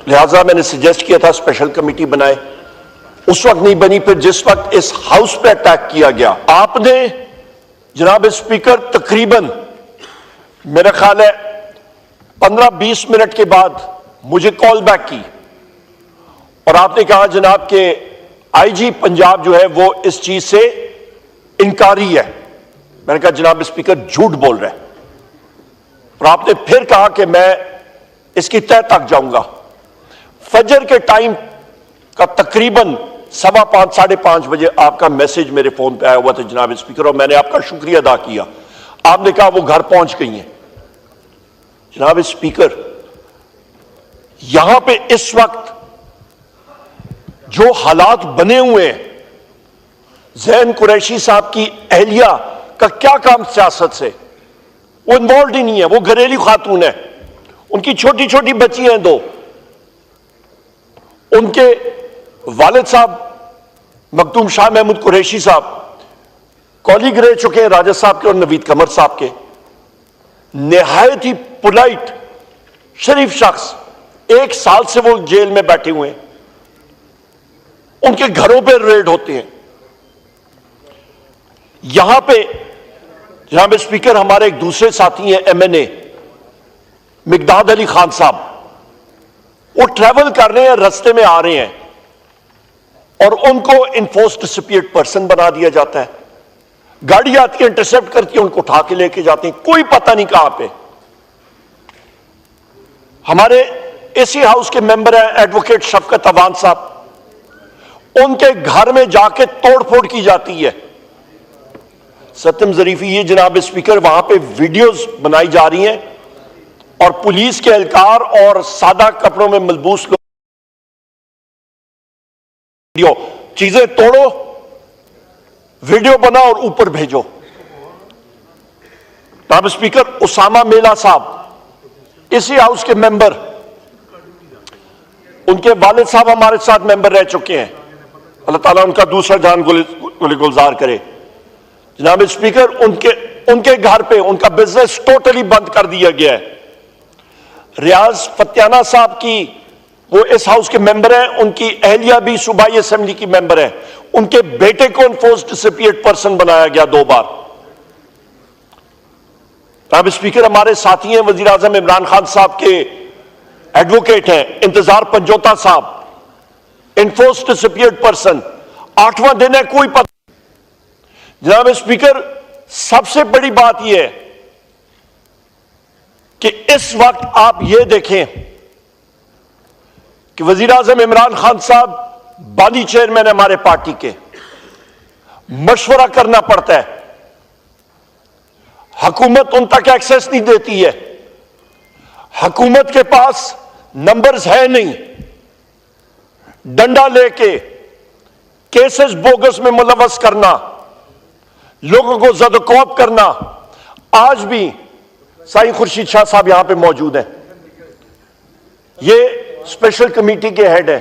लिहाजा मैंने सजेस्ट किया था स्पेशल कमेटी बनाए, उस वक्त नहीं बनी। फिर जिस वक्त इस हाउस पे अटैक किया गया, आपने जनाब स्पीकर तकरीबन मेरा ख्याल है 15-20 मिनट के बाद मुझे कॉल बैक की और आपने कहा जनाब के आईजी पंजाब जो है वो इस चीज से इनकारी है। मैंने कहा जनाब स्पीकर झूठ बोल रहे हैं, और आपने फिर कहा कि मैं इसकी तह तक जाऊंगा। फजर के टाइम का तकरीबन 5:15 साढ़े 5 बजे आपका मैसेज मेरे फोन पे आया हुआ था जनाब स्पीकर, और मैंने आपका शुक्रिया अदा किया। आपने कहा वो घर पहुंच गई हैं। जनाब स्पीकर, यहां पे इस वक्त जो हालात बने हुए हैं, ज़ैन कुरैशी साहब की अहलिया का क्या काम सियासत से? वो इन्वॉल्व ही नहीं है, वो घरेलू खातून है, उनकी छोटी छोटी बच्ची हैं 2। उनके वालिद साहब मखदूम शाह महमूद कुरैशी साहब कॉलीग रह चुके हैं राजा साहब के और नवीद कमर साहब के। निहायत ही पोलाइट शरीफ शख्स, 1 साल से वो जेल में बैठे हुए हैं, उनके घरों पर रेड होते हैं। यहां पे जनाब स्पीकर हमारे एक दूसरे साथी हैं MNA मिकदाद अली खान साहब, वो ट्रैवल कर रहे हैं, रास्ते में आ रहे हैं और उनको इन्फोर्स्ड डिसअपियर्ड पर्सन बना दिया जाता है। गाड़ी आती है, इंटरसेप्ट करती है, उनको उठा के लेके जाते हैं, कोई पता नहीं कहां पे। हमारे एसी हाउस के मेंबर हैं एडवोकेट शफकत अवान साहब, उनके घर में जाके तोड़फोड़ की जाती है। सत्यम जरीफी, ये जनाब स्पीकर वहां पे वीडियोस बनाई जा रही हैं और पुलिस के एहलकार और सादा कपड़ों में मलबूस लोग वीडियो, चीजें तोड़ो, वीडियो बनाओ और ऊपर भेजो। जनाब स्पीकर, उसामा मेला साहब इसी हाउस के मेंबर, उनके वालिद साहब हमारे साथ मेंबर रह चुके हैं, अल्लाह ताला उनका दूसरा जान गुलजार करे। जनाब स्पीकर, उनके घर पे उनका बिजनेस टोटली बंद कर दिया गया है। रियाज फत्याना साहब की, वो इस हाउस के मेंबर हैं, उनकी अहलिया भी सूबाई असेंबली की मेंबर है, उनके बेटे को इन्फोर्स्ड डिसअपियर्ड पर्सन बनाया गया 2 बार। जनाब स्पीकर, हमारे साथी हैं वजीर आजम इमरान खान साहब के एडवोकेट हैं इंतजार पंजोता साहब, इन्फोर्स्ड डिसअपियर्ड पर्सन, 8वां दिन है, कोई पता। जनाब स्पीकर, सबसे बड़ी बात यह है कि इस वक्त आप यह देखें कि वजीर आजम इमरान खान साहब बानी चेयरमैन है हमारे पार्टी के, मशवरा करना पड़ता है, हुकूमत उन तक एक्सेस नहीं देती है, हुकूमत के पास नंबर्स है नहीं, डंडा लेके केसेस बोगस में मुलव्वस करना, लोगों को ज़दकोप करना। आज भी साईं खुर्शीद शाह साहब यहां पे मौजूद हैं, ये स्पेशल कमेटी के हेड है।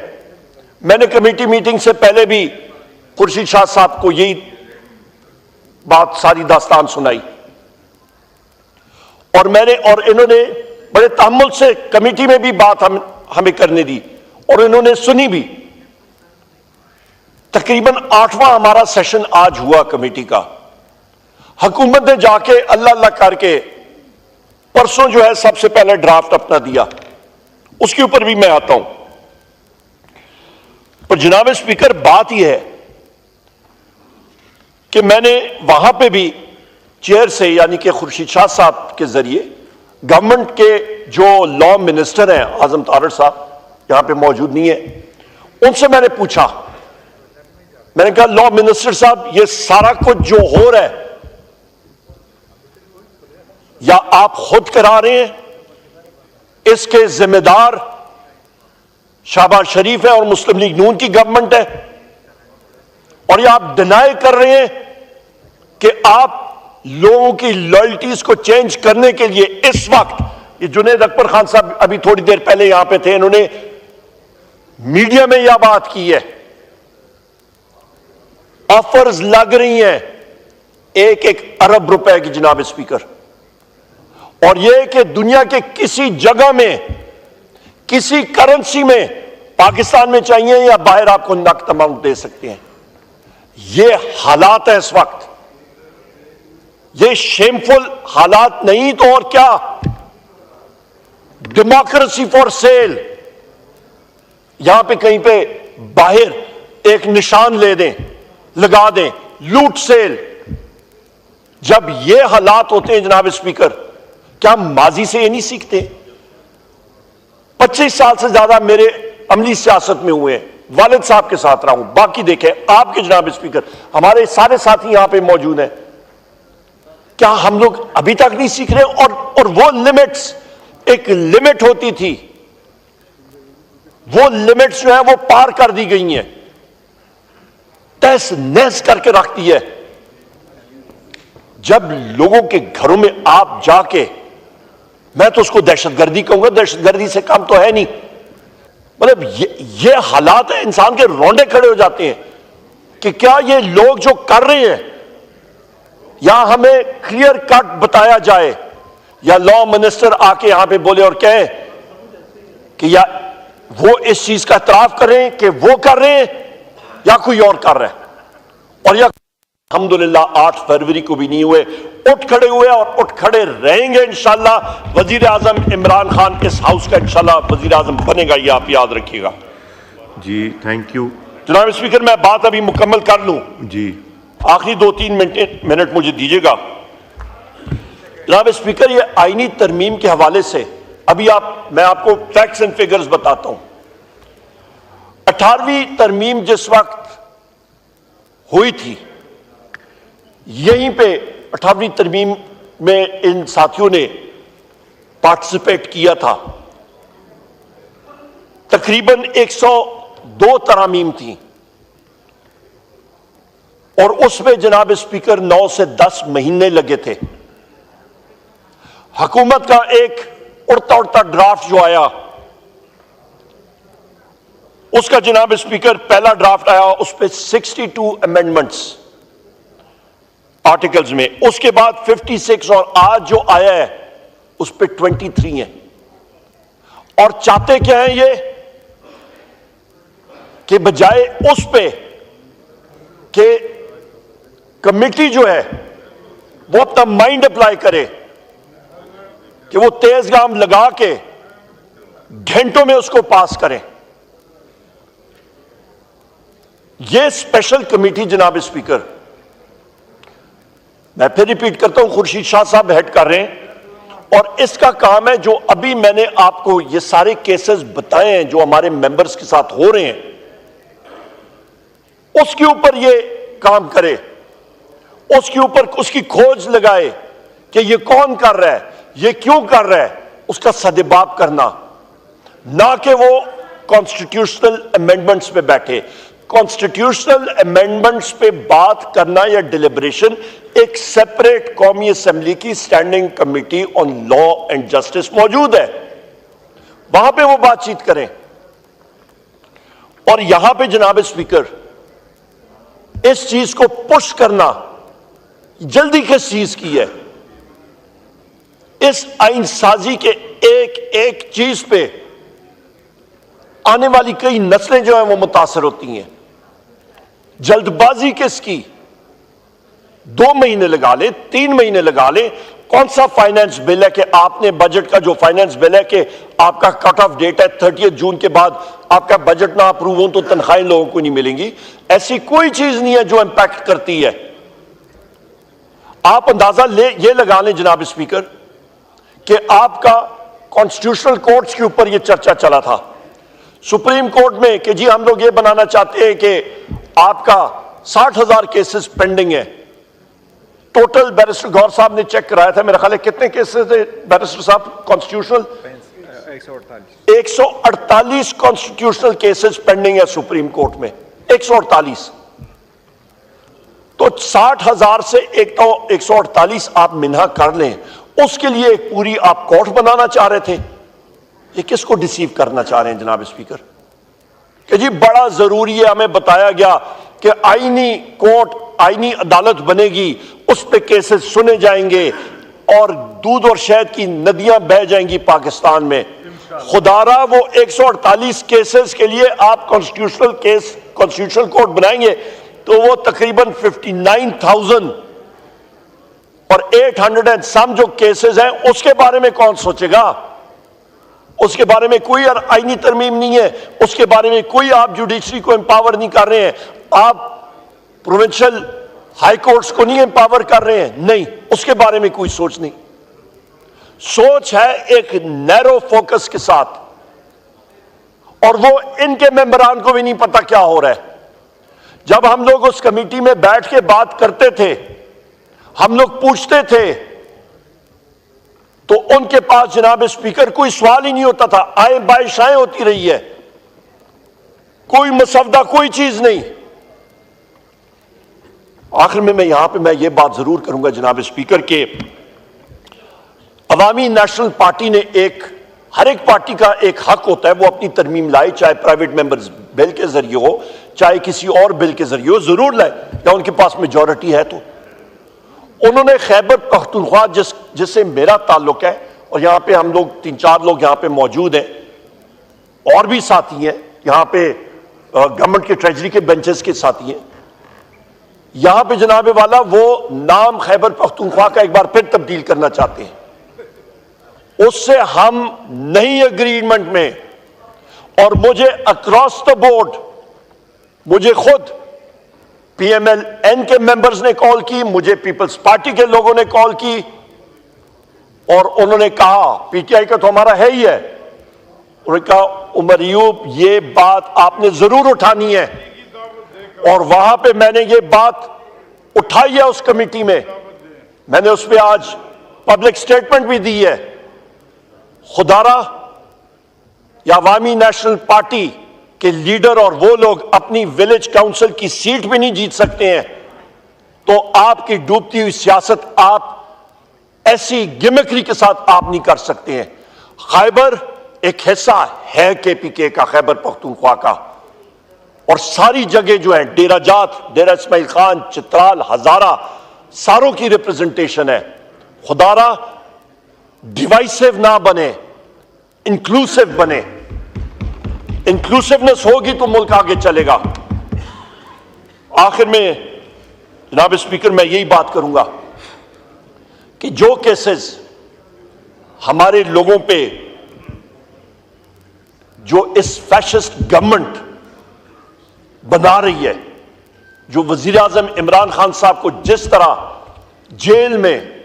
मैंने कमेटी मीटिंग से पहले भी खुर्शीद शाह साहब को यही बात, सारी दास्तान सुनाई, और इन्होंने बड़े तहम्मुल से कमेटी में भी बात हमें करने दी और इन्होंने सुनी भी। तकरीबन 8वां हमारा सेशन आज हुआ कमेटी का। हुकूमत ने जाके अल्लाह अल्लाह करके परसों जो है सबसे पहले ड्राफ्ट अपना दिया, उसके ऊपर भी मैं आता हूं। पर जनाब स्पीकर, बात यह है कि मैंने वहां पे भी चेयर से, यानी कि खुर्शीद शाह साहब के जरिए, गवर्नमेंट के जो लॉ मिनिस्टर हैं आजम तारड़ साहब यहां पे मौजूद नहीं है, उनसे मैंने पूछा, मैंने कहा लॉ मिनिस्टर साहब, ये सारा कुछ जो हो रहा है या आप खुद करा रहे हैं, इसके जिम्मेदार शहबाज शरीफ है और मुस्लिम लीग नून की गवर्नमेंट है, और ये आप डिनाई कर रहे हैं कि आप लोगों की लॉयल्टीज को चेंज करने के लिए इस वक्त, ये जुनैद अकबर खान साहब अभी थोड़ी देर पहले यहां पे थे, इन्होंने मीडिया में यह बात की है, ऑफर्स लग रही हैं 1-1 अरब रुपए की जनाब स्पीकर, और यह कि दुनिया के किसी जगह में किसी करेंसी में पाकिस्तान में चाहिए या बाहर आपको नकद अमाउंट दे सकते हैं। ये हालात है इस वक्त, ये शेमफुल हालात नहीं तो और क्या। डेमोक्रेसी फॉर सेल, यहां पे कहीं पे बाहर एक निशान ले दें, लगा दें, लूट सेल। जब ये हालात होते हैं जनाब स्पीकर, क्या हम माजी से ये नहीं सीखते? 25 साल से ज्यादा मेरे अमली सियासत में हुए हैं, वालिद साहब के साथ रहा हूं, बाकी देखें आपके जनाब स्पीकर, हमारे सारे साथी यहां पे मौजूद हैं। क्या हम लोग अभी तक नहीं सीख रहे? और वो लिमिट्स, एक लिमिट होती थी, वो लिमिट्स जो है वो पार कर दी गई हैं, तहस नहस करके रख दी है। जब लोगों के घरों में आप जाके, मैं तो उसको दहशतगर्दी कहूंगा, दहशतगर्दी से कम तो है नहीं। मतलब ये हालात है, इंसान के रोंडे खड़े हो जाते हैं कि क्या ये लोग जो कर रहे हैं, या हमें क्लियर कट बताया जाए, या लॉ मिनिस्टर आके यहां पे बोले और कहे कि या वो इस चीज का इतराफ करें कि वो कर रहे हैं या कोई और कर रहा है। और या अल्हम्दुलिल्लाह 8 फरवरी को भी नहीं हुए, उठ खड़े हुए और उठ खड़े रहेंगे इंशाल्लाह। वजीर आजम इमरान खान इस हाउस का इंशाल्लाह वजीर आजम बनेगा, ये आप याद रखिएगा। जी थैंक यू जनाब स्पीकर, मैं बात अभी मुकम्मल कर लूं जी, आखिरी 2-3 मिनट मुझे दीजिएगा। जनाब स्पीकर, ये आईनी तरमीम के हवाले से अभी मैं आपको फैक्ट्स एंड फिगर्स बताता हूं। 18वीं तरमीम जिस वक्त हुई थी, यहीं पे 18वीं तरमीम में इन साथियों ने पार्टिसिपेट किया था। तकरीबन 102 तरामीम थी और उसमें जनाब स्पीकर 9 से 10 महीने लगे थे। हुकूमत का एक उड़ता उड़ता ड्राफ्ट जो आया, उसका जनाब स्पीकर पहला ड्राफ्ट आया, उस पर 62 अमेंडमेंट्स आर्टिकल्स में, उसके बाद 56 और आज जो आया है उस पर 23 है। और चाहते क्या है ये कि बजाय उस पे कि कमेटी जो है वो अपना माइंड अप्लाई करे कि वो तेज गाम लगा के घंटों में उसको पास करें। ये स्पेशल कमेटी जनाब स्पीकर, मैं फिर रिपीट करता हूं, खुर्शीद शाह साहब हेड कर रहे हैं और इसका काम है, जो अभी मैंने आपको ये सारे केसेस बताए हैं जो हमारे मेंबर्स के साथ हो रहे हैं, उसके ऊपर ये काम करे, उसके ऊपर उसकी खोज लगाए कि ये कौन कर रहा है, ये क्यों कर रहा है, उसका सदेबाप करना, ना कि वो कॉन्स्टिट्यूशनल अमेंडमेंट्स पे बैठे। कॉन्स्टिट्यूशनल अमेंडमेंट्स पे बात करना या डिलिब्रेशन एक सेपरेट कौमी असेंबली की standing committee on law and justice मौजूद है, वहां पे वो बातचीत करें। और यहां पे जनाब स्पीकर इस चीज को पुश करना जल्दी किस चीज की है, इस आइन साजी के एक एक चीज पे आने वाली कई नस्लें जो हैं वो मुतासर होती हैं। जल्दबाजी किसकी, 2 महीने लगा ले, 3 महीने लगा ले। कौन सा फाइनेंस बिल है कि आपने बजट का जो फाइनेंस बिल है कि आपका कट ऑफ डेट है 30 जून के बाद आपका बजट ना अप्रूव हो तो तनख्वाहें लोगों को नहीं मिलेंगी। ऐसी कोई चीज नहीं है जो इंपैक्ट करती है। आप अंदाजा ये लगा लें जनाब स्पीकर कि आपका कॉन्स्टिट्यूशनल कोर्ट्स के ऊपर यह चर्चा चला था सुप्रीम कोर्ट में कि जी हम लोग ये बनाना चाहते हैं कि आपका 60,000 केसेस पेंडिंग है टोटल। बैरिस्टर गौर साहब ने चेक कराया था, मेरा ख्याल है कितने केसेस थे बैरिस्टर साहब कॉन्स्टिट्यूशनल? 148 कॉन्स्टिट्यूशनल केसेस पेंडिंग है सुप्रीम कोर्ट में, 148। तो 60,000 से एक तो 148 आप मिन्हा कर लें, उसके लिए एक पूरी आप कोर्ट बनाना चाह रहे थे। ये किसको डिसीव करना चाह रहे हैं जनाब स्पीकर कि जी बड़ा जरूरी है, हमें बताया गया कि आईनी कोर्ट, आईनी अदालत बनेगी, उस पे केसेस सुने जाएंगे और दूध और शहद की नदियां बह जाएंगी पाकिस्तान में। खुदारा वो 148 केसेस के लिए आप कॉन्स्टिट्यूशनल कोर्ट बनाएंगे तो वो तकरीबन 59,000 और 800 एंड सम जो केसेस हैं उसके बारे में कौन सोचेगा? उसके बारे में कोई आईनी तरमीम नहीं है, उसके बारे में कोई आप जुडिशरी को एम्पावर नहीं कर रहे हैं, आप प्रोविंशियल हाई कोर्ट्स को नहीं एम्पावर कर रहे हैं, नहीं, उसके बारे में कोई सोच नहीं। सोच है एक नैरो फोकस के साथ, और वो इनके मेंबरान को भी नहीं पता क्या हो रहा है। जब हम लोग उस कमेटी में बैठ के बात करते थे, हम लोग पूछते थे, तो उनके पास जनाब स्पीकर कोई सवाल ही नहीं होता था। आए बारिशाएं होती रही है, कोई मसवदा, कोई चीज नहीं। आखिर में मैं ये बात जरूर करूंगा जनाब स्पीकर के अवामी नेशनल पार्टी ने हर एक पार्टी का एक हक होता है वो अपनी तरमीम लाए, चाहे प्राइवेट मेंबर्स बिल के जरिए हो, चाहे किसी और बिल के जरिए हो, जरूर लाए या उनके पास मेजॉरिटी है तो। उन्होंने खैबर पख्तूनख्वा जिससे मेरा ताल्लुक है, और यहां पे हम लोग 3-4 लोग यहां पे मौजूद हैं, और भी साथी हैं यहां पे, गवर्नमेंट के ट्रेजरी के बेंचेस के साथी हैं, यहां पे जनाब वाला वो नाम खैबर पख्तूनख्वा का एक बार फिर तब्दील करना चाहते हैं। उससे हम नहीं एग्रीमेंट में, और मुझे अक्रॉस द बोर्ड, मुझे खुद पीएमएल-एन के मेंबर्स ने कॉल की, मुझे पीपल्स पार्टी के लोगों ने कॉल की, और उन्होंने कहा पीटीआई का तो हमारा है ही है, उन्होंने कहा उमर अयूब ये बात आपने जरूर उठानी है, और वहां पे मैंने ये बात उठाई है उस कमेटी में, मैंने उस पर आज पब्लिक स्टेटमेंट भी दी है। खुदारा या अवामी नेशनल पार्टी के लीडर और वो लोग अपनी विलेज काउंसिल की सीट भी नहीं जीत सकते हैं, तो आपकी डूबती हुई सियासत आप ऐसी गिमिक्री के साथ आप नहीं कर सकते हैं। खैबर एक हिस्सा है केपीके का, खैबर पख्तूनख्वा का, और सारी जगह जो है, डेरा जात, डेरा इस्माइल खान, चित्राल, हजारा, सारों की रिप्रेजेंटेशन है। खुदारा डिवाइसिव ना बने, इंक्लूसिव बने। इंक्लूसिवनेस होगी तो मुल्क आगे चलेगा। आखिर में जनाब स्पीकर मैं यही बात करूंगा कि जो केसेस हमारे लोगों पे, जो इस फैशिस्ट गवर्नमेंट बना रही है, जो वजीर आजम इमरान खान साहब को जिस तरह जेल में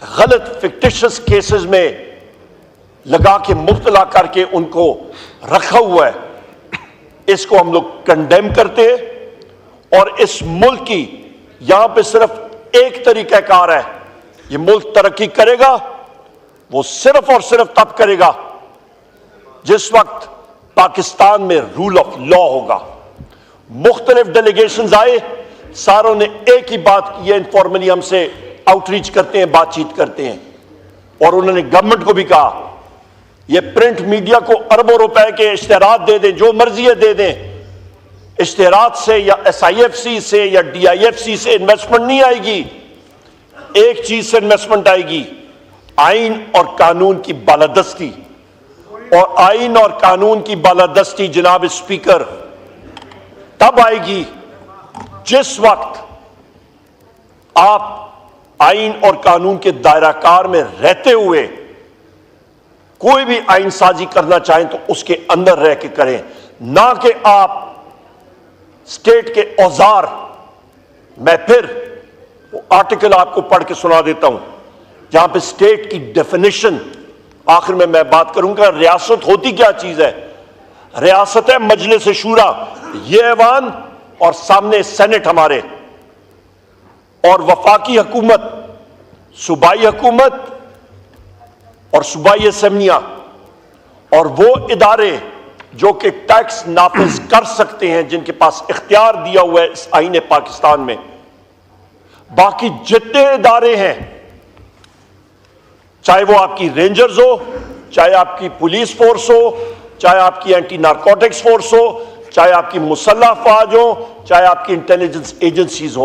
गलत फिक्टिशियस केसेस में लगा के मुब्तला करके उनको रखा हुआ है, इसको हम लोग कंडेम करते हैं। और इस मुल्क की यहां पे सिर्फ एक तरीकाकार है, ये मुल्क तरक्की करेगा वो सिर्फ और सिर्फ तब करेगा जिस वक्त पाकिस्तान में रूल ऑफ लॉ होगा। मुख्तलिफ डेलीगेशंस आए, सारों ने एक ही बात की है, इनफॉर्मली हमसे आउटरीच करते हैं, बातचीत करते हैं, और उन्होंने गवर्नमेंट को भी कहा ये प्रिंट मीडिया को अरबों रुपए के इश्तेहारात दे दें, जो मर्जी है दे दें, इश्तेहारात से या SIFC से या DIFC से इन्वेस्टमेंट नहीं आएगी। एक चीज से इन्वेस्टमेंट आएगी, आइन और कानून की बालादस्ती। और आइन और कानून की बालादस्ती जनाब स्पीकर तब आएगी जिस वक्त आप आइन और कानून के दायराकार में रहते हुए कोई भी आइन साजी करना चाहें तो उसके अंदर रह के करें, ना कि आप स्टेट के औजार। मैं फिर आर्टिकल आपको पढ़ के सुना देता हूं जहां पे स्टेट की डेफिनेशन, आखिर में मैं बात करूंगा रियासत होती क्या चीज है। रियासत है मजलिस शूरा, ये ऐवान, और सामने सेनेट हमारे, और वफाकी हुकूमत, सूबाई हुकूमत और सूबाई असेंबलियां, और वो इदारे जो कि टैक्स नाफिज कर सकते हैं, जिनके पास इख्तियार दिया हुआ है इस आईन पाकिस्तान में। बाकी जितने इदारे हैं, चाहे वो आपकी रेंजर्स हो, चाहे आपकी पुलिस फोर्स हो, चाहे आपकी एंटी नारकोटिक्स फोर्स हो, चाहे आपकी मुसल्लह फौज हो, चाहे आपकी इंटेलिजेंस एजेंसीज हो,